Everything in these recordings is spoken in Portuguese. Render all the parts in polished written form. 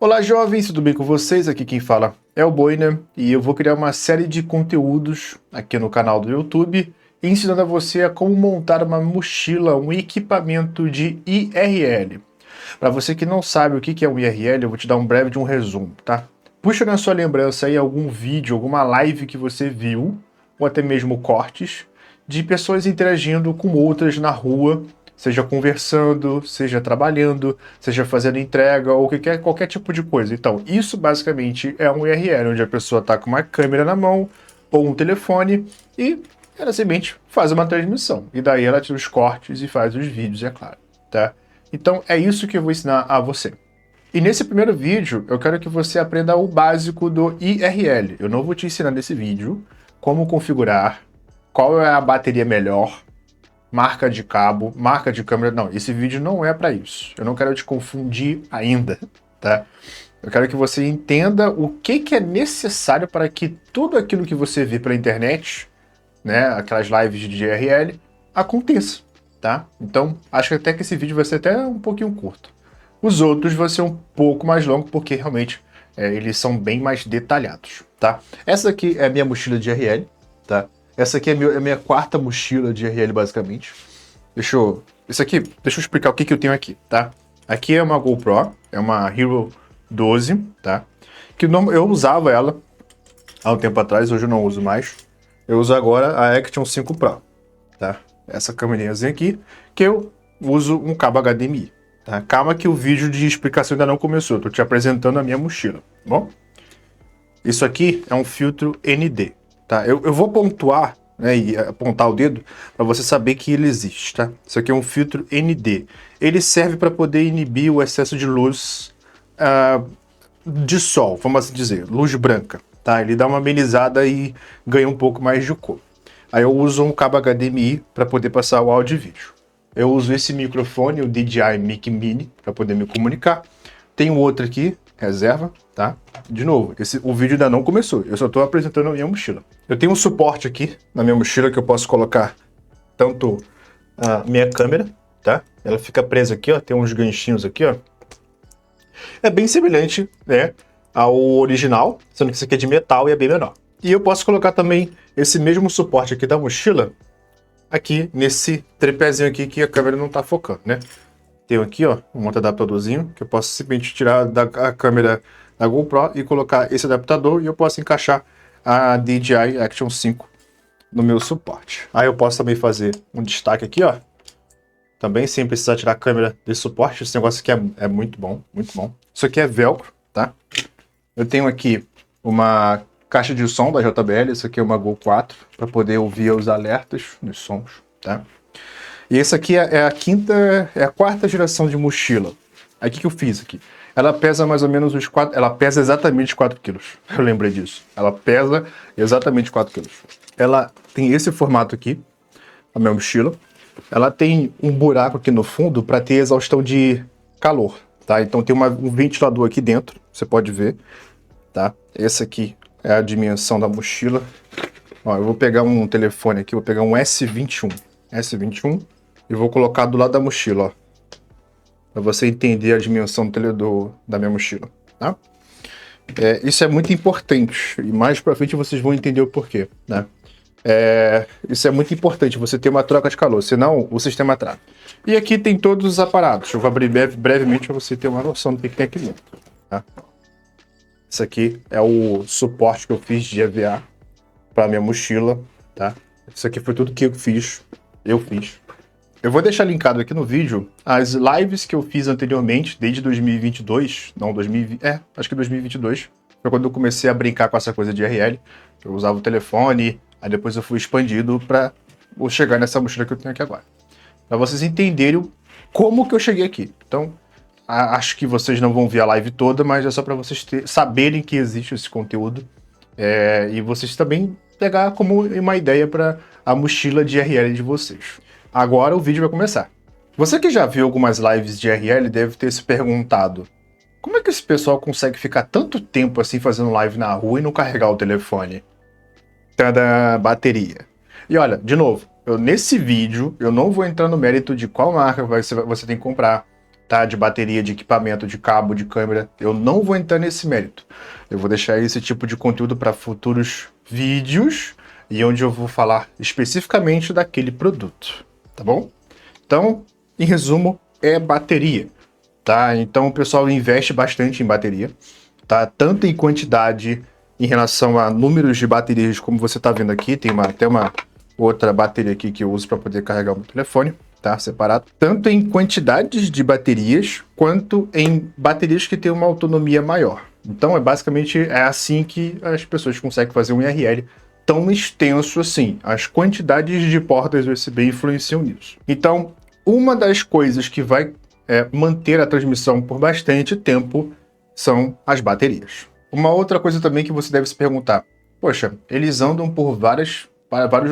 Olá jovens, tudo bem com vocês? Aqui quem fala é o Boina e eu vou criar uma série de conteúdos aqui no canal do YouTube ensinando a você a como montar uma mochila, um equipamento de IRL. Para você que não sabe o que é um IRL, eu vou te dar um breve resumo, tá? Puxa na sua lembrança aí algum vídeo, alguma live que você viu, ou até mesmo cortes, de pessoas interagindo com outras na rua, seja conversando, seja trabalhando, seja fazendo entrega ou qualquer tipo de coisa. Então, isso basicamente é um IRL, onde a pessoa está com uma câmera na mão ou um telefone e ela simplesmente faz uma transmissão. E daí ela tira os cortes e faz os vídeos, é claro, tá? Então, é isso que eu vou ensinar a você. E nesse primeiro vídeo, eu quero que você aprenda o básico do IRL. Eu não vou te ensinar nesse vídeo como configurar, qual é a bateria melhor, marca de cabo, marca de câmera. Não, esse vídeo não é para isso. Eu não quero te confundir ainda, tá? Eu quero que você entenda o que é necessário para que tudo aquilo que você vê pela internet, né, aquelas lives de IRL, aconteça, tá? Então, acho que até que esse vídeo vai ser até um pouquinho curto. Os outros vão ser um pouco mais longos, porque realmente eles são bem mais detalhados, tá? Essa aqui é a minha mochila de IRL, tá? Essa aqui é a minha quarta mochila de IRL, basicamente. Deixa eu explicar o que eu tenho aqui, tá? Aqui é uma GoPro, é uma Hero 12, tá? Que eu usava ela há um tempo atrás, hoje eu não uso mais. Eu uso agora a Action 5 Pro, tá? Essa câmerazinha aqui, que eu uso um cabo HDMI. Tá? Calma que o vídeo de explicação ainda não começou, tô te apresentando a minha mochila, tá bom? Isso aqui é um filtro ND, tá? Eu vou pontuar, né, e apontar o dedo para você saber que ele existe, tá? Isso aqui é um filtro ND. Ele serve para poder inibir o excesso de luz de sol, vamos assim dizer, luz branca, tá? Ele dá uma amenizada e ganha um pouco mais de cor. Aí eu uso um cabo HDMI para poder passar o áudio e vídeo. Eu uso esse microfone, o DJI Mic Mini, para poder me comunicar. Tem um outro aqui, reserva, tá? De novo, o vídeo ainda não começou, eu só estou apresentando a minha mochila. Eu tenho um suporte aqui na minha mochila que eu posso colocar tanto a minha câmera, tá? Ela fica presa aqui, ó, tem uns ganchinhos aqui, ó. É bem semelhante, né, ao original, sendo que esse aqui é de metal e é bem menor. E eu posso colocar também esse mesmo suporte aqui da mochila aqui nesse tripézinho aqui que a câmera não tá focando, né? Tenho aqui, ó, um outro adaptadorzinho que eu posso simplesmente tirar da câmera da GoPro e colocar esse adaptador e eu posso encaixar a DJI Action 5 no meu suporte. Aí eu posso também fazer um destaque aqui, ó, também sem precisar tirar a câmera desse suporte. Esse negócio aqui é muito bom, muito bom. Isso aqui é velcro, tá? Eu tenho aqui uma caixa de som da JBL, isso aqui é uma Go 4, para poder ouvir os alertas dos sons, tá? E esse aqui é a quarta geração de mochila. Aí o que eu fiz aqui? Ela pesa mais ou menos ela pesa exatamente 4 quilos. Eu lembrei disso. Ela pesa exatamente 4 quilos. Ela tem esse formato aqui, a minha mochila. Ela tem um buraco aqui no fundo para ter exaustão de calor, tá? Então tem um ventilador aqui dentro, você pode ver, tá? Esse aqui é a dimensão da mochila. Ó, eu vou pegar um telefone aqui, vou pegar um S21 e vou colocar do lado da mochila, ó, para você entender a dimensão da minha mochila, tá? Isso é muito importante e mais para frente vocês vão entender o porquê, né? Isso é muito importante, você ter uma troca de calor, senão o sistema trava. E aqui tem todos os aparatos. Eu vou abrir brevemente para você ter uma noção do que tem aqui dentro, tá? Isso aqui é o suporte que eu fiz de EVA para minha mochila, tá? Isso aqui foi tudo que eu fiz. Eu vou deixar linkado aqui no vídeo as lives que eu fiz anteriormente, desde 2022, não, 2020, acho que 2022, foi quando eu comecei a brincar com essa coisa de IRL. Eu usava o telefone, aí depois eu fui expandido para chegar nessa mochila que eu tenho aqui agora. Para vocês entenderem como que eu cheguei aqui. Então, acho que vocês não vão ver a live toda, mas é só para vocês saberem que existe esse conteúdo e vocês também pegar como uma ideia para a mochila de IRL de vocês. Agora o vídeo vai começar. Você que já viu algumas lives de IRL deve ter se perguntado: como é que esse pessoal consegue ficar tanto tempo assim fazendo live na rua e não carregar o telefone? Da bateria. E olha, de novo, nesse vídeo eu não vou entrar no mérito de qual marca você tem que comprar, tá? De bateria, de equipamento, de cabo, de câmera. Eu não vou entrar nesse mérito. Eu vou deixar esse tipo de conteúdo para futuros vídeos e onde eu vou falar especificamente daquele produto, tá bom? Então, em resumo, é bateria, tá? Então o pessoal investe bastante em bateria, tá? Tanto em quantidade em relação a números de baterias, como você está vendo aqui, tem até uma outra bateria aqui que eu uso para poder carregar o meu telefone, tá? Separado. Tanto em quantidades de baterias, quanto em baterias que têm uma autonomia maior. Então, basicamente assim que as pessoas conseguem fazer um URL tão extenso assim. As quantidades de portas USB influenciam nisso. Então, uma das coisas que vai manter a transmissão por bastante tempo são as baterias. Uma outra coisa também que você deve se perguntar, poxa, eles andam por vários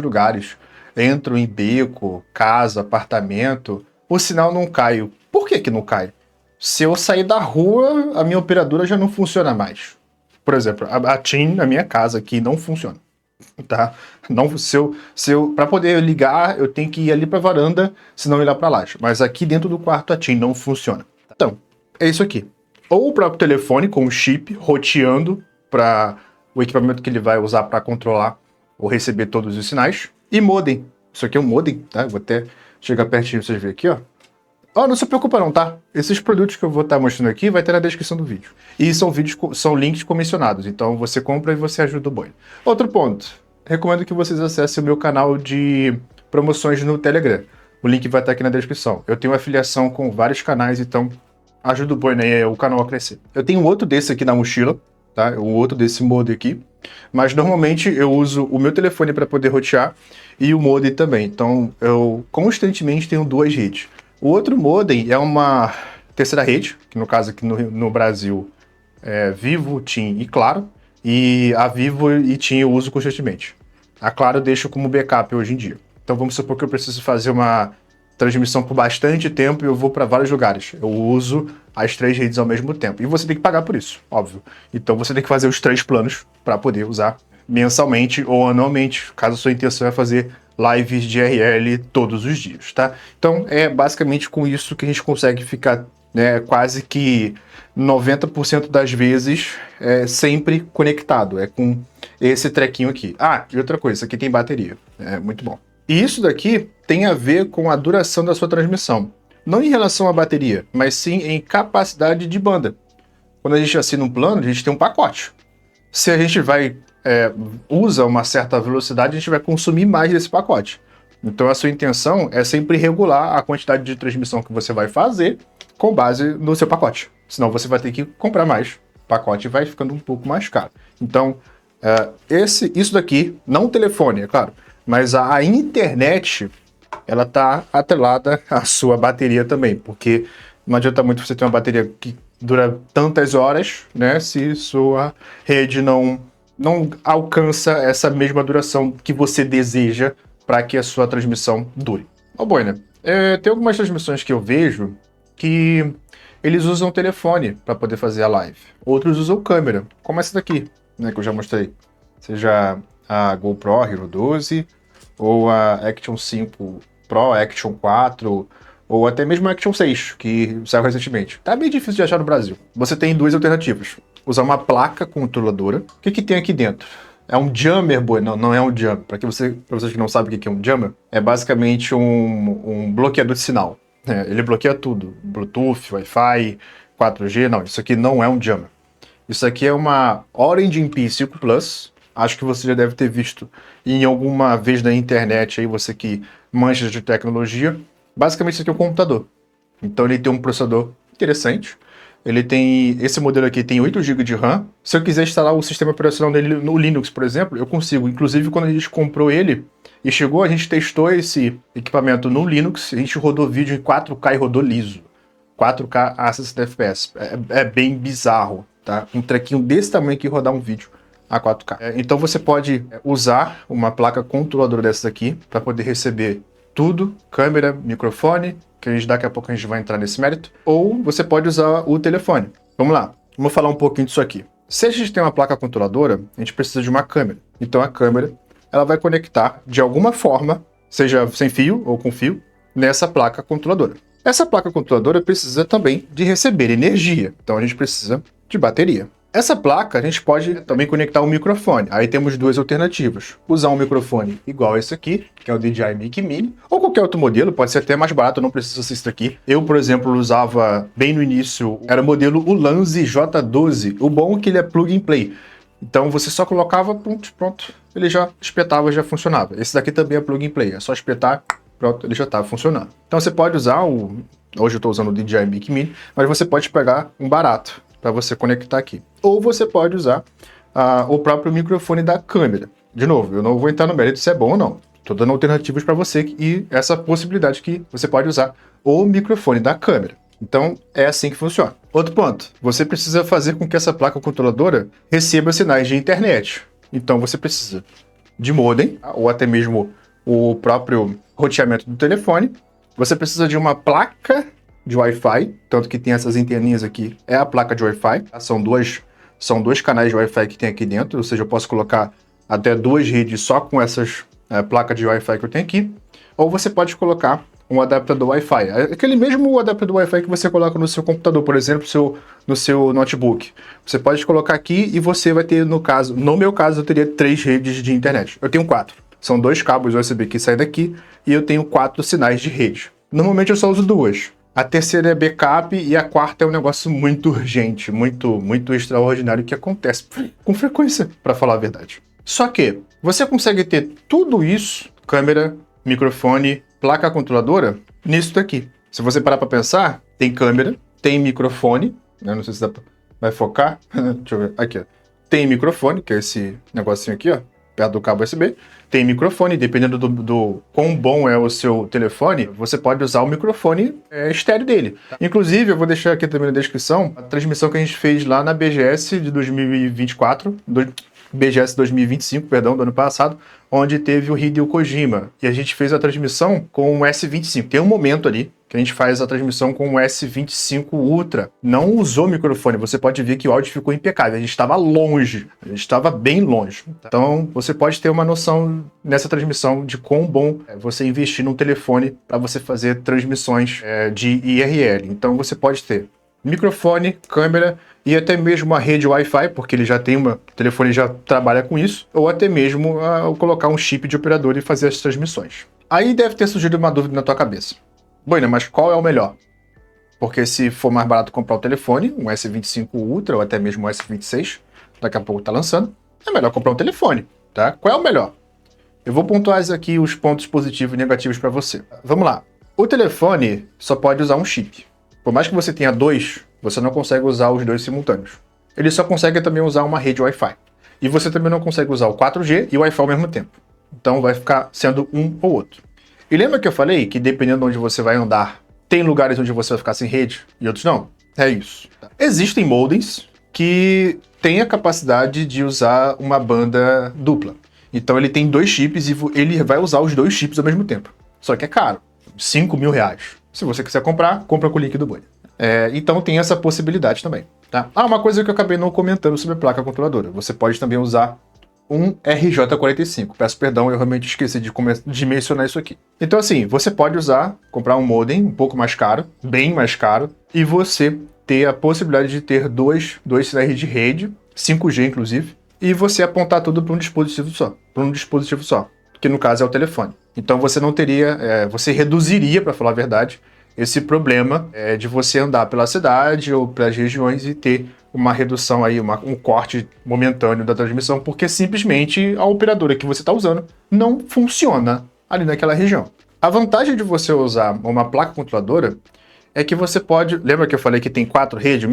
lugares, entram em beco, casa, apartamento, o sinal não cai. Por que que não cai? Se eu sair da rua, a minha operadora já não funciona mais. Por exemplo, a TIM na minha casa aqui não funciona, tá? Não, para poder ligar, eu tenho que ir ali para a varanda, senão ir lá para lá. Mas aqui dentro do quarto a TIM não funciona. Então, é isso aqui. Ou o próprio telefone com o chip roteando para o equipamento que ele vai usar para controlar ou receber todos os sinais. E modem. Isso aqui é um modem, tá? Vou até chegar pertinho pra vocês verem aqui, ó. Ó, não se preocupa não, tá? Esses produtos que eu vou estar mostrando aqui vai ter na descrição do vídeo. E são links comissionados, então você compra e você ajuda o boi. Outro ponto. Recomendo que vocês acessem o meu canal de promoções no Telegram. O link vai estar aqui na descrição. Eu tenho afiliação com vários canais, então ajuda o boi, né, o canal a crescer. Eu tenho outro desse aqui na mochila, tá? Um outro desse modem aqui. Mas normalmente eu uso o meu telefone para poder rotear e o modem também. Então eu constantemente tenho duas redes. O outro modem é uma terceira rede, que no caso aqui no Brasil é Vivo, TIM e Claro. E a Vivo e TIM eu uso constantemente. A Claro eu deixo como backup hoje em dia. Então vamos supor que eu preciso fazer uma transmissão por bastante tempo e eu vou para vários lugares. Eu uso as 3 redes ao mesmo tempo. E você tem que pagar por isso, óbvio. Então você tem que fazer os 3 planos para poder usar mensalmente ou anualmente, caso a sua intenção é fazer lives de RL todos os dias, tá? Então é basicamente com isso que a gente consegue ficar, né, quase que 90% das vezes sempre conectado. É com esse trequinho aqui. Ah, e outra coisa, isso aqui tem bateria. É muito bom. E isso daqui tem a ver com a duração da sua transmissão. Não em relação à bateria, mas sim em capacidade de banda. Quando a gente assina um plano, a gente tem um pacote. Se a gente usa uma certa velocidade, a gente vai consumir mais desse pacote. Então a sua intenção é sempre regular a quantidade de transmissão que você vai fazer com base no seu pacote. Senão você vai ter que comprar mais. O pacote vai ficando um pouco mais caro. Então, isso daqui, não o telefone, é claro, mas a internet, ela está atrelada à sua bateria também, porque não adianta muito você ter uma bateria que dura tantas horas, né, se sua rede não alcança essa mesma duração que você deseja para que a sua transmissão dure. Ó, boi, né? Tem algumas transmissões que eu vejo que eles usam o telefone para poder fazer a live. Outros usam câmera, como essa daqui, né, que eu já mostrei. Seja a GoPro Hero 12, ou a Action 5 Pro, Action 4, ou até mesmo a Action 6, que saiu recentemente. Tá bem difícil de achar no Brasil. Você tem 2 alternativas. Usar uma placa controladora. O que tem aqui dentro? É um jammer, boi? Não, não é um jammer. Para vocês que não sabem o que é um jammer, é basicamente um bloqueador de sinal. Ele bloqueia tudo. Bluetooth, Wi-Fi, 4G. Não, isso aqui não é um jammer. Isso aqui é uma Orange Pi5 Plus. Acho que você já deve ter visto em alguma vez na internet, aí você que manja de tecnologia. Basicamente isso aqui é um computador. Então ele tem um processador interessante. Ele tem, esse modelo aqui tem 8 GB de RAM. Se eu quiser instalar o sistema operacional dele no Linux, por exemplo, eu consigo. Inclusive, quando a gente comprou ele e chegou, a gente testou esse equipamento no Linux. A gente rodou vídeo em 4K e rodou liso. 4K a 60 FPS. É bem bizarro, tá? Um trequinho desse tamanho aqui rodar um vídeo a 4K. Então você pode usar uma placa controladora dessas aqui para poder receber tudo, câmera, microfone, que daqui a pouco a gente vai entrar nesse mérito, ou você pode usar o telefone. Vamos lá, vamos falar um pouquinho disso aqui. Se a gente tem uma placa controladora, a gente precisa de uma câmera. Então a câmera, ela vai conectar de alguma forma, seja sem fio ou com fio, nessa placa controladora. Essa placa controladora precisa também de receber energia, então a gente precisa de bateria. Essa placa a gente pode também conectar um microfone. Aí temos duas alternativas. Usar um microfone igual esse aqui, que é o DJI Mic Mini, ou qualquer outro modelo, pode ser até mais barato, não precisa ser isso aqui. Eu, por exemplo, usava bem no início, era o modelo Ulanzi J12. O bom é que ele é plug and play. Então você só colocava, pronto, ele já espetava, já funcionava. Esse daqui também é plug and play, é só espetar, pronto, ele já está funcionando. Então você pode usar hoje eu estou usando o DJI Mic Mini, mas você pode pegar um barato para você conectar aqui. Ou você pode usar o próprio microfone da câmera. De novo, eu não vou entrar no mérito se é bom ou não. Estou dando alternativas para você e essa possibilidade que você pode usar o microfone da câmera. Então, é assim que funciona. Outro ponto, você precisa fazer com que essa placa controladora receba sinais de internet. Então, você precisa de modem, ou até mesmo o próprio roteamento do telefone. Você precisa de uma placa de Wi-Fi, tanto que tem essas anteninhas aqui, é a placa de Wi-Fi. São dois canais de Wi-Fi que tem aqui dentro, ou seja, eu posso colocar até duas redes só com essas placas de Wi-Fi que eu tenho aqui. Ou você pode colocar um adaptador Wi-Fi. Aquele mesmo adaptador Wi-Fi que você coloca no seu computador, por exemplo, no seu notebook. Você pode colocar aqui e você vai ter, no meu caso, eu teria 3 redes de internet. Eu tenho 4. São 2 cabos USB que saem daqui e eu tenho 4 sinais de rede. Normalmente eu só uso 2. A terceira é backup e a quarta é um negócio muito urgente, muito extraordinário que acontece com frequência, para falar a verdade. Só que você consegue ter tudo isso, câmera, microfone, placa controladora, nisso daqui. Se você parar para pensar, tem câmera, tem microfone, né? Não sei se vai focar, deixa eu ver, aqui ó. Tem microfone, que é esse negocinho aqui, ó, perto do cabo USB. Tem microfone, dependendo do quão bom é o seu telefone, você pode usar o microfone estéreo dele. Inclusive, eu vou deixar aqui também na descrição a transmissão que a gente fez lá na BGS de 2024, BGS 2025, perdão, do ano passado, onde teve o Hideo Kojima. E a gente fez a transmissão com o S25. Tem um momento ali que a gente faz a transmissão com o S25 Ultra. Não usou microfone, você pode ver que o áudio ficou impecável. A gente estava longe, a gente estava bem longe. Então, você pode ter uma noção nessa transmissão de quão bom é você investir num telefone para você fazer transmissões de IRL. Então, você pode ter microfone, câmera e até mesmo a rede Wi-Fi, porque ele já tem o telefone já trabalha com isso, ou até mesmo colocar um chip de operador e fazer as transmissões. Aí deve ter surgido uma dúvida na tua cabeça. Bueno, mas qual é o melhor? Porque se for mais barato comprar o telefone, um S25 Ultra ou até mesmo um S26, daqui a pouco tá lançando, é melhor comprar um telefone, tá? Qual é o melhor? Eu vou pontuar aqui os pontos positivos e negativos para você. Vamos lá. O telefone só pode usar um chip. Por mais que você tenha 2, você não consegue usar os 2 simultâneos. Ele só consegue também usar uma rede Wi-Fi. E você também não consegue usar o 4G e o Wi-Fi ao mesmo tempo. Então vai ficar sendo um ou outro. E lembra que eu falei que dependendo de onde você vai andar, tem lugares onde você vai ficar sem rede e outros não? É isso. Existem modems que têm a capacidade de usar uma banda dupla. Então ele tem 2 chips e ele vai usar os 2 chips ao mesmo tempo. Só que é caro, R$5.000. Se você quiser comprar, compra com o link do Boi. Então tem essa possibilidade também. Tá? Uma coisa que eu acabei não comentando sobre a placa controladora. Você pode também usar um RJ45. Peço perdão, eu realmente esqueci de mencionar isso aqui. Então assim, você pode comprar um modem um pouco mais caro, bem mais caro, e você ter a possibilidade de ter dois sinais de rede, 5G inclusive, e você apontar tudo para um dispositivo só, que no caso é o telefone. Então você não teria, você reduziria, para falar a verdade, esse problema de você andar pela cidade ou pelas regiões e ter uma redução aí, um corte momentâneo da transmissão, porque simplesmente a operadora que você está usando não funciona ali naquela região. A vantagem de você usar uma placa controladora é que você pode... Lembra que eu falei que tem 4 redes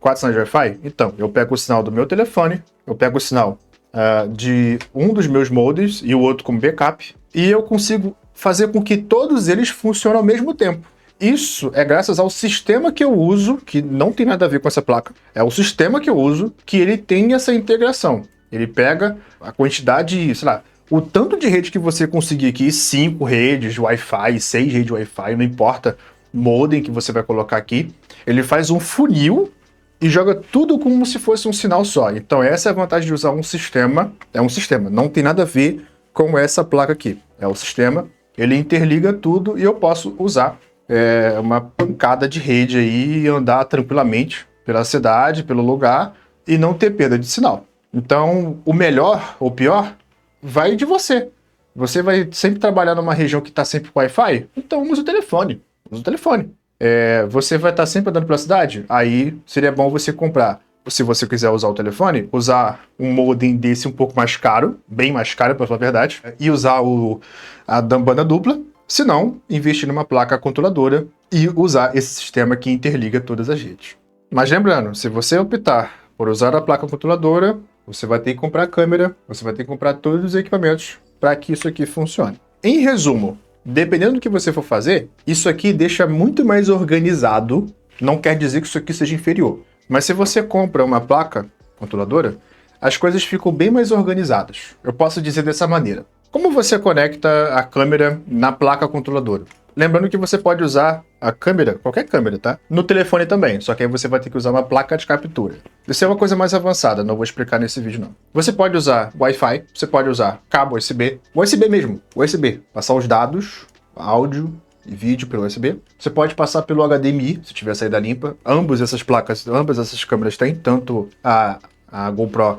4 sinais de Wi-Fi? Então, eu pego o sinal do meu telefone, eu pego o sinal de um dos meus modems e o outro como backup, e eu consigo fazer com que todos eles funcionem ao mesmo tempo. Isso é graças ao sistema que eu uso, que não tem nada a ver com essa placa. É o sistema que eu uso que ele tem essa integração. Ele pega a quantidade, sei lá, o tanto de rede que você conseguir aqui, 5 redes de Wi-Fi, 6 redes de Wi-Fi, não importa o modem que você vai colocar aqui, ele faz um funil e joga tudo como se fosse um sinal só. Então essa é a vantagem de usar um sistema. É um sistema, não tem nada a ver com essa placa aqui. É o sistema, ele interliga tudo e eu posso usar uma pancada de rede aí e andar tranquilamente pela cidade, pelo lugar e não ter perda de sinal. Então, o melhor ou pior vai de você. Você vai sempre trabalhar numa região que está sempre com Wi-Fi? Então usa o telefone. Usa o telefone. Você vai estar sempre andando pela cidade? Aí seria bom você comprar. Se você quiser usar o telefone, usar um modem desse um pouco mais caro, bem mais caro, para falar a verdade, e usar a banda dupla. Se não, investir numa placa controladora e usar esse sistema que interliga todas as redes. Mas lembrando, se você optar por usar a placa controladora, você vai ter que comprar a câmera, você vai ter que comprar todos os equipamentos para que isso aqui funcione. Em resumo, dependendo do que você for fazer, isso aqui deixa muito mais organizado. Não quer dizer que isso aqui seja inferior. Mas se você compra uma placa controladora, as coisas ficam bem mais organizadas. Eu posso dizer dessa maneira. Como você conecta a câmera na placa controladora? Lembrando que você pode usar a câmera, qualquer câmera, tá? No telefone também, só que aí você vai ter que usar uma placa de captura. Isso é uma coisa mais avançada, não vou explicar nesse vídeo não. Você pode usar Wi-Fi, você pode usar cabo USB, USB mesmo, USB, passar os dados, áudio e vídeo pelo USB. Você pode passar pelo HDMI, se tiver saída limpa. Ambas essas câmeras têm, tanto a GoPro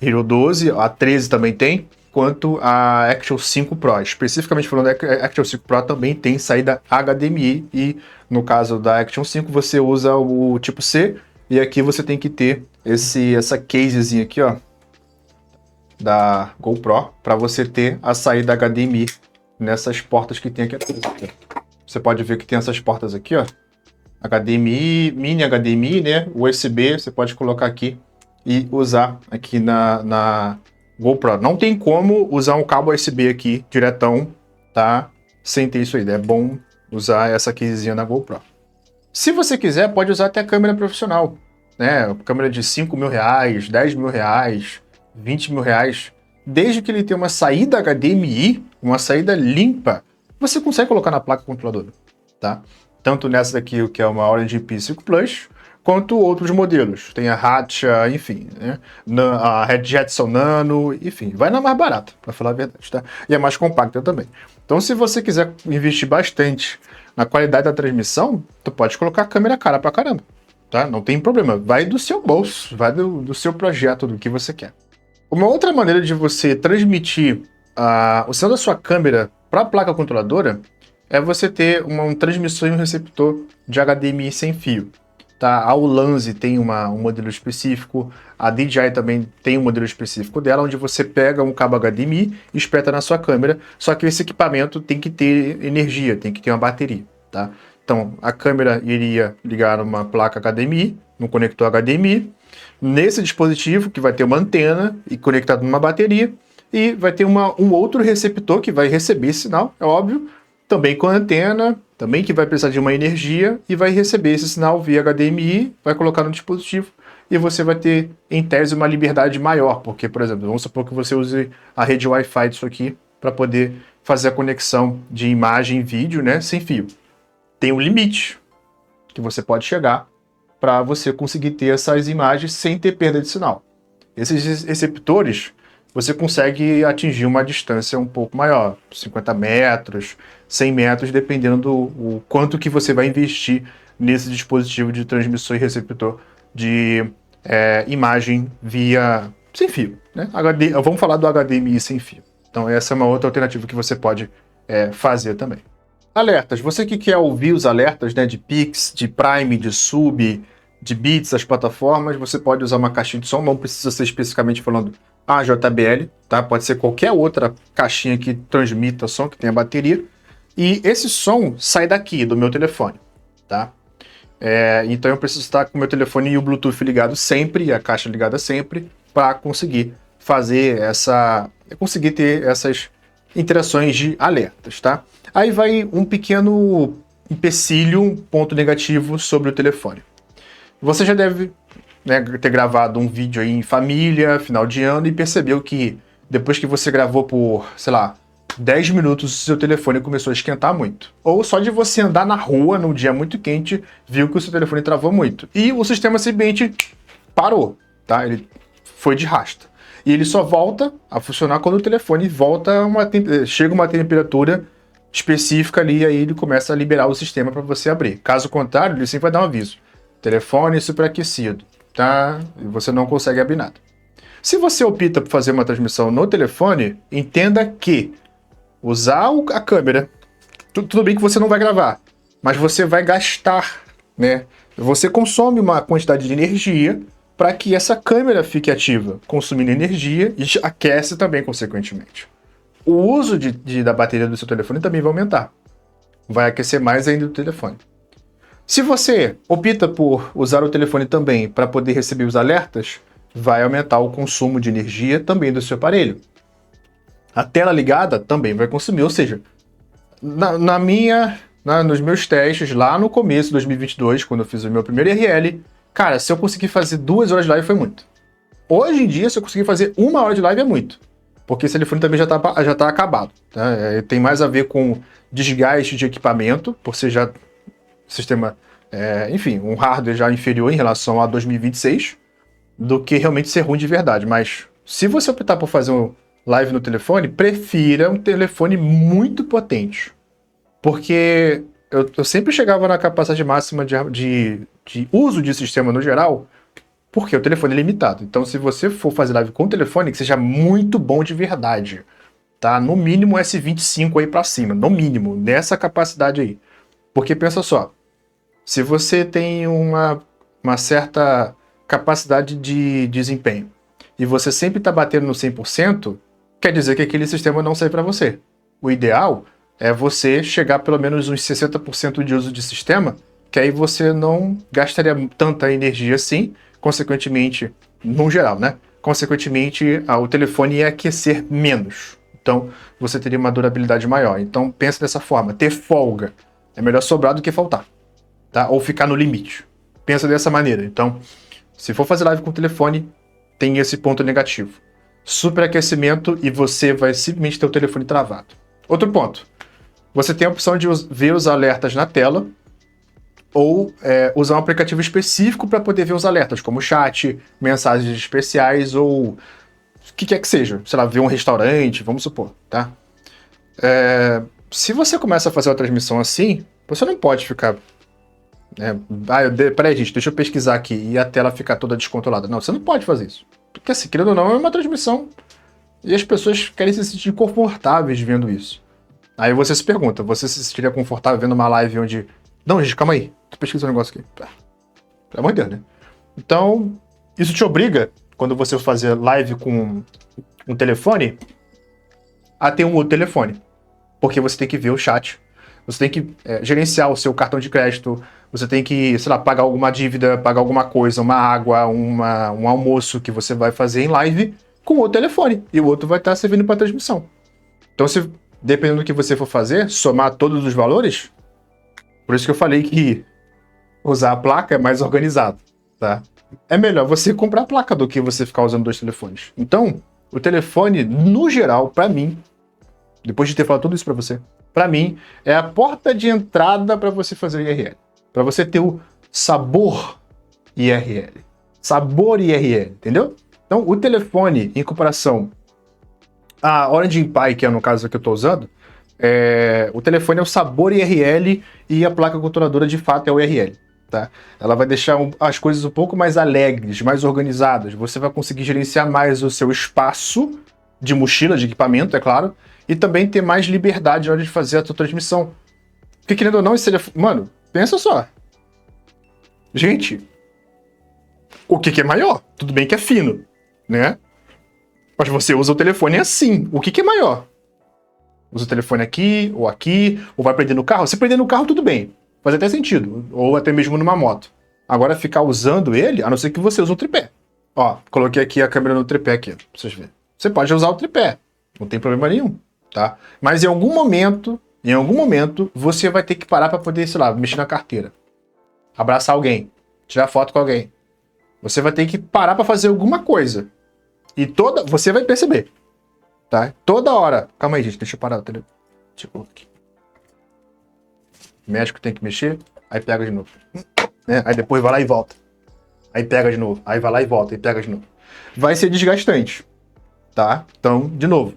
Hero 12, a 13 também tem, quanto a Action 5 Pro. Especificamente falando, a Action 5 Pro também tem saída HDMI e no caso da Action 5 você usa o tipo C e aqui você tem que ter essa casezinha aqui, ó, da GoPro para você ter a saída HDMI nessas portas que tem aqui atrás. Você pode ver que tem essas portas aqui, ó, HDMI, mini HDMI, né, USB, você pode colocar aqui e usar aqui na GoPro. Não tem como usar um cabo USB aqui, diretão, tá? Sem ter isso aí. É bom usar essa casezinha na GoPro. Se você quiser, pode usar até câmera profissional, né? Câmera de 5 mil reais, 10 mil reais, 20 mil reais. Desde que ele tenha uma saída HDMI, uma saída limpa, você consegue colocar na placa controladora, tá? Tanto nessa daqui, que é uma Orange Pi5 Plus, quanto outros modelos. Tem a Hatcha, enfim, né? A Red Jetson Nano, enfim, vai na mais barata, para falar a verdade, tá? E é mais compacta também. Então, se você quiser investir bastante na qualidade da transmissão, tu pode colocar a câmera cara pra caramba, tá? Não tem problema, vai do seu bolso, vai do seu projeto, do que você quer. Uma outra maneira de você transmitir o sinal da sua câmera para a placa controladora é você ter um transmissor e um receptor de HDMI sem fio. Tá? A Ulanzi tem um modelo específico, a DJI também tem um modelo específico dela, onde você pega um cabo HDMI e espeta na sua câmera, só que esse equipamento tem que ter energia, tem que ter uma bateria. Tá? Então, a câmera iria ligar numa placa HDMI, num conector HDMI, nesse dispositivo que vai ter uma antena e conectado numa bateria, e vai ter um outro receptor que vai receber esse sinal, é óbvio, também com antena, também que vai precisar de uma energia e vai receber esse sinal via HDMI, vai colocar no dispositivo e você vai ter, em tese, uma liberdade maior, porque, por exemplo, vamos supor que você use a rede Wi-Fi disso aqui para poder fazer a conexão de imagem e vídeo, né, sem fio. Tem um limite que você pode chegar para você conseguir ter essas imagens sem ter perda de sinal. Esses receptores, você consegue atingir uma distância um pouco maior, 50 metros, 100 metros, dependendo do quanto que você vai investir nesse dispositivo de transmissor e receptor de imagem via sem fio, né? Vamos falar do HDMI sem fio. Então essa é uma outra alternativa que você pode fazer também. Alertas. Você que quer ouvir os alertas, né, de Pix, de Prime, de Sub, de Bits, as plataformas, você pode usar uma caixinha de som, não precisa ser especificamente falando a JBL, tá? Pode ser qualquer outra caixinha que transmita som, que tenha bateria. E esse som sai daqui, do meu telefone, tá? Então eu preciso estar com o meu telefone e o Bluetooth ligado sempre, a caixa ligada sempre, para conseguir fazer conseguir ter essas interações de alertas, tá? Aí vai um pequeno empecilho, um ponto negativo sobre o telefone. Você já deve, né, ter gravado um vídeo aí em família, final de ano, e percebeu que depois que você gravou por, sei lá, 10 minutos, o seu telefone começou a esquentar muito. Ou só de você andar na rua num dia muito quente, viu que o seu telefone travou muito. E o sistema simplesmente parou, tá? Ele foi de rasta. E ele só volta a funcionar quando o telefone chega a uma temperatura específica ali, e aí ele começa a liberar o sistema para você abrir. Caso contrário, ele sempre vai dar um aviso. Telefone superaquecido, tá? E você não consegue abrir nada. Se você opta por fazer uma transmissão no telefone, entenda que usar a câmera, tudo bem que você não vai gravar, mas você vai gastar, né? Você consome uma quantidade de energia para que essa câmera fique ativa, consumindo energia e aquece também, consequentemente. O uso da bateria do seu telefone também vai aumentar. Vai aquecer mais ainda o telefone. Se você opta por usar o telefone também para poder receber os alertas, vai aumentar o consumo de energia também do seu aparelho. A tela ligada também vai consumir, ou seja, nos meus testes lá no começo de 2022, quando eu fiz o meu primeiro IRL, cara, se eu conseguir fazer 2 horas de live foi muito. Hoje em dia, se eu conseguir fazer 1 hora de live é muito, porque esse telefone também já tá acabado. Tá? Tem mais a ver com desgaste de equipamento, por ser já sistema, enfim, um hardware já inferior em relação a 2026, do que realmente ser ruim de verdade. Mas se você optar por fazer um live no telefone, prefira um telefone muito potente. Porque eu sempre chegava na capacidade máxima de uso de sistema no geral, porque o telefone é limitado. Então, se você for fazer live com o telefone, que seja muito bom de verdade. Tá? No mínimo S25 aí pra cima. No mínimo, nessa capacidade aí. Porque pensa só, se você tem uma certa capacidade de desempenho e você sempre está batendo no 100%, quer dizer que aquele sistema não sai para você. O ideal é você chegar pelo menos uns 60% de uso de sistema, que aí você não gastaria tanta energia assim, consequentemente, no geral, né? Consequentemente, o telefone ia aquecer menos. Então, você teria uma durabilidade maior. Então, pensa dessa forma, ter folga. É melhor sobrar do que faltar, tá? Ou ficar no limite. Pensa dessa maneira. Então, se for fazer live com o telefone, tem esse ponto negativo. Superaquecimento e você vai simplesmente ter o telefone travado. Outro ponto. Você tem a opção de ver os alertas na tela ou usar um aplicativo específico para poder ver os alertas, como chat, mensagens especiais ou o que quer que seja. Sei lá, ver um restaurante, vamos supor, tá? Se você começa a fazer uma transmissão assim, você não pode ficar... peraí, gente, deixa eu pesquisar aqui e a tela ficar toda descontrolada. Não, você não pode fazer isso. Porque, assim, querendo ou não, é uma transmissão e as pessoas querem se sentir confortáveis vendo isso. Aí você se pergunta, você se sentiria confortável vendo uma live onde... Não, gente, calma aí, tô pesquisando um negócio aqui. Pelo amor de Deus, né? Então, isso te obriga, quando você fazer live com um telefone, a ter um outro telefone. Porque você tem que ver o chat, você tem que gerenciar o seu cartão de crédito, você tem que, sei lá, pagar alguma dívida, pagar alguma coisa, uma água, um almoço que você vai fazer em live com outro telefone. E o outro vai estar servindo para transmissão. Então, dependendo do que você for fazer, somar todos os valores, por isso que eu falei que usar a placa é mais organizado, tá? É melhor você comprar a placa do que você ficar usando 2 telefones. Então, o telefone, no geral, para mim, depois de ter falado tudo isso para você, para mim, é a porta de entrada para você fazer o IRL. Para você ter o sabor IRL. Sabor IRL, entendeu? Então, o telefone, em comparação à Orange Pi, que é no caso que eu estou usando, o telefone é o sabor IRL e a placa controladora de fato é o IRL. Tá? Ela vai deixar as coisas um pouco mais alegres, mais organizadas. Você vai conseguir gerenciar mais o seu espaço de mochila, de equipamento, é claro, e também ter mais liberdade na hora de fazer a sua transmissão. Porque, querendo ou não, esse telefone... Mano, pensa só. Gente, o que é maior? Tudo bem que é fino, né? Mas você usa o telefone assim. O que é maior? Usa o telefone aqui, ou vai prender no carro? Se prender no carro, tudo bem. Faz até sentido. Ou até mesmo numa moto. Agora, ficar usando ele, a não ser que você use um tripé. Ó, coloquei aqui a câmera no tripé aqui, pra vocês verem. Você pode usar o tripé. Não tem problema nenhum, tá? Mas em algum momento, você vai ter que parar para poder, sei lá, mexer na carteira. Abraçar alguém. Tirar foto com alguém. Você vai ter que parar para fazer alguma coisa. E você vai perceber. Tá? Toda hora. Calma aí, gente. Deixa eu parar o telefone. Deixa eu colocar aqui. O médico tem que mexer, aí pega de novo. Né? Aí depois vai lá e volta. Aí pega de novo. Aí vai lá e volta, e pega de novo. Vai ser desgastante. Tá? Então, de novo.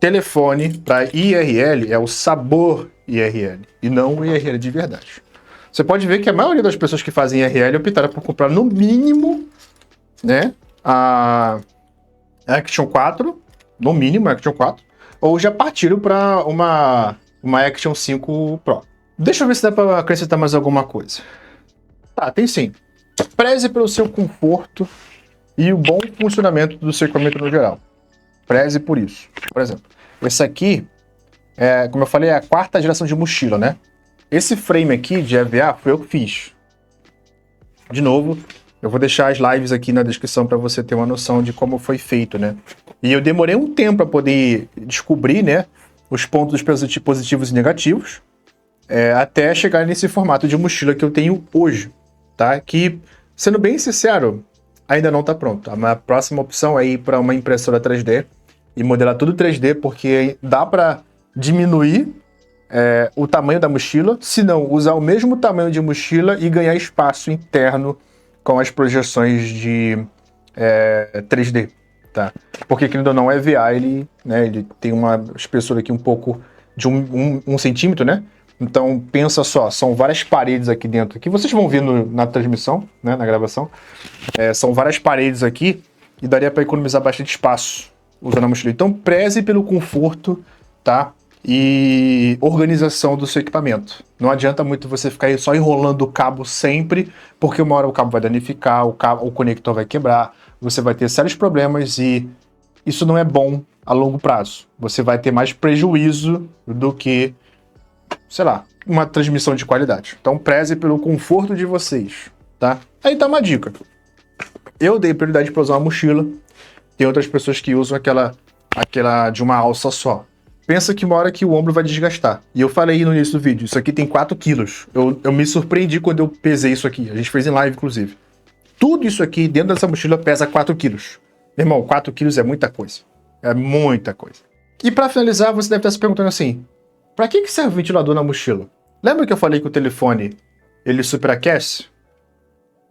telefone para IRL é o sabor IRL e não o IRL de verdade. Você pode ver que a maioria das pessoas que fazem IRL optaram por comprar no mínimo, né, a Action 4, no mínimo a Action 4, ou já partiram para uma Action 5 Pro. Deixa eu ver se dá para acrescentar mais alguma coisa. Tá, tem sim. Preze pelo seu conforto e o bom funcionamento do seu equipamento no geral. Preze por isso. Por exemplo, esse aqui, como eu falei, é a 4ª geração de mochila, né? Esse frame aqui de EVA foi eu que fiz. De novo, eu vou deixar as lives aqui na descrição para você ter uma noção de como foi feito, né? E eu demorei um tempo para poder descobrir, né, os pontos positivos e negativos, até chegar nesse formato de mochila que eu tenho hoje, tá? Que, sendo bem sincero, ainda não está pronto. A minha próxima opção é ir para uma impressora 3D e modelar tudo 3D, porque dá para diminuir o tamanho da mochila, se não, usar o mesmo tamanho de mochila e ganhar espaço interno com as projeções de 3D, tá? Porque, querendo ou não, o EVA, ele tem uma espessura aqui um pouco de 1 centímetro, né? Então, pensa só, são várias paredes aqui dentro, que vocês vão ver na transmissão, né, na gravação. São várias paredes aqui e daria para economizar bastante espaço usando a mochila. Então, preze pelo conforto, tá? E organização do seu equipamento. Não adianta muito você ficar só enrolando o cabo sempre, porque uma hora o cabo vai danificar, o conector vai quebrar, você vai ter sérios problemas e isso não é bom a longo prazo. Você vai ter mais prejuízo do que, sei lá, uma transmissão de qualidade. Então preze pelo conforto de vocês, tá? Aí tá uma dica. Eu dei prioridade para usar uma mochila, tem outras pessoas que usam aquela de uma alça só. Pensa que uma hora que o ombro vai desgastar. E eu falei no início do vídeo, isso aqui tem 4 quilos. Eu me surpreendi quando eu pesei isso aqui. A gente fez em live, inclusive. Tudo isso aqui dentro dessa mochila pesa 4 quilos. Meu irmão, 4 quilos é muita coisa. É muita coisa. E para finalizar, você deve estar se perguntando assim, para que serve o ventilador na mochila? Lembra que eu falei que o telefone, ele superaquece?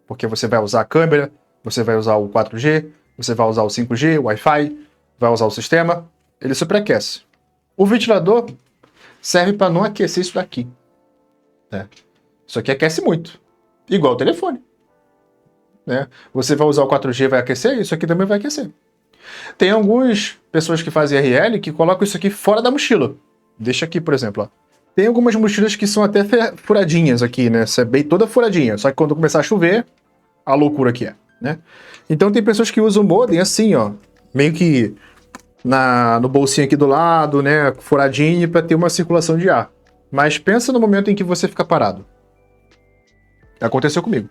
Porque você vai usar a câmera, você vai usar o 4G, você vai usar o 5G, o Wi-Fi, vai usar o sistema, ele superaquece. O ventilador serve para não aquecer isso daqui, né? Isso aqui aquece muito, igual o telefone, né? Você vai usar o 4G, vai aquecer, isso aqui também vai aquecer. Tem algumas pessoas que fazem RL que colocam isso aqui fora da mochila. Deixa aqui, por exemplo, ó. Tem algumas mochilas que são até furadinhas aqui, né? Essa é bem toda furadinha, só que quando começar a chover, a loucura que é, né? Então tem pessoas que usam o modem assim, ó, meio que no bolsinho aqui do lado, né, furadinho, para ter uma circulação de ar. Mas pensa no momento em que você fica parado. Aconteceu comigo.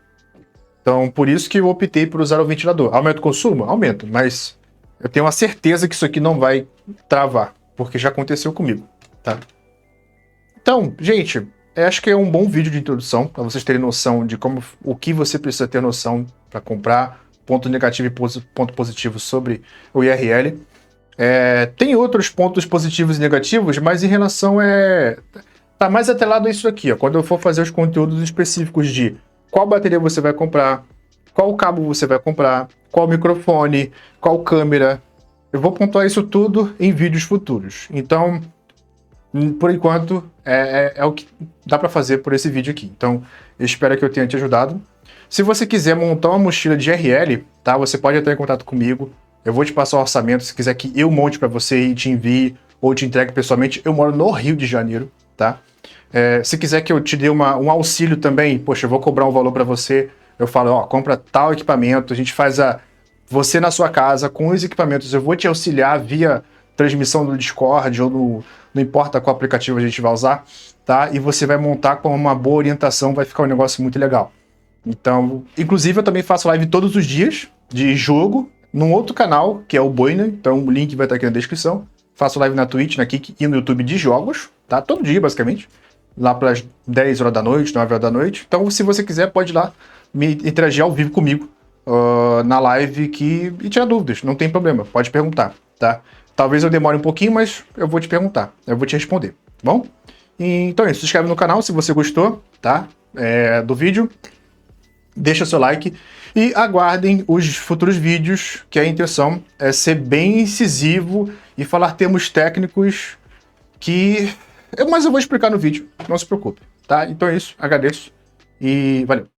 Então, por isso que eu optei por usar o ventilador. Aumenta o consumo? Aumenta, mas eu tenho uma certeza que isso aqui não vai travar, porque já aconteceu comigo, tá? Então, gente, acho que é um bom vídeo de introdução, para vocês terem noção de o que você precisa ter noção para comprar, ponto negativo e ponto positivo sobre o IRL. Tem outros pontos positivos e negativos, mas em relação tá mais atrelado a isso aqui, ó. Quando eu for fazer os conteúdos específicos de qual bateria você vai comprar, qual cabo você vai comprar, qual microfone, qual câmera, eu vou pontuar isso tudo em vídeos futuros. Então, por enquanto, é o que dá para fazer por esse vídeo aqui. Então, eu espero que eu tenha te ajudado. Se você quiser montar uma mochila de RL, tá? Você pode entrar em contato comigo. Eu vou te passar o orçamento, se quiser que eu monte para você e te envie ou te entregue pessoalmente. Eu moro no Rio de Janeiro, tá? Se quiser que eu te dê um auxílio também, poxa, eu vou cobrar um valor para você. Eu falo, ó, compra tal equipamento, a gente faz você na sua casa com os equipamentos. Eu vou te auxiliar via transmissão do Discord ou não importa qual aplicativo a gente vai usar, tá? E você vai montar com uma boa orientação, vai ficar um negócio muito legal. Então, inclusive eu também faço live todos os dias de jogo, num outro canal, que é o Boina, então o link vai estar aqui na descrição. Faço live na Twitch, na Kik e no YouTube de jogos, tá? Todo dia, basicamente. Lá para as 10 horas da noite, 9 horas da noite. Então, se você quiser, pode ir lá me interagir ao vivo comigo na live e tirar dúvidas, não tem problema, pode perguntar, tá? Talvez eu demore um pouquinho, mas eu vou te perguntar, eu vou te responder, tá bom? Então é isso, se inscreve no canal se você gostou, tá? Do vídeo. Deixa seu like e aguardem os futuros vídeos, que a intenção é ser bem incisivo e falar termos técnicos mas eu vou explicar no vídeo, não se preocupe, tá? Então é isso, agradeço e valeu.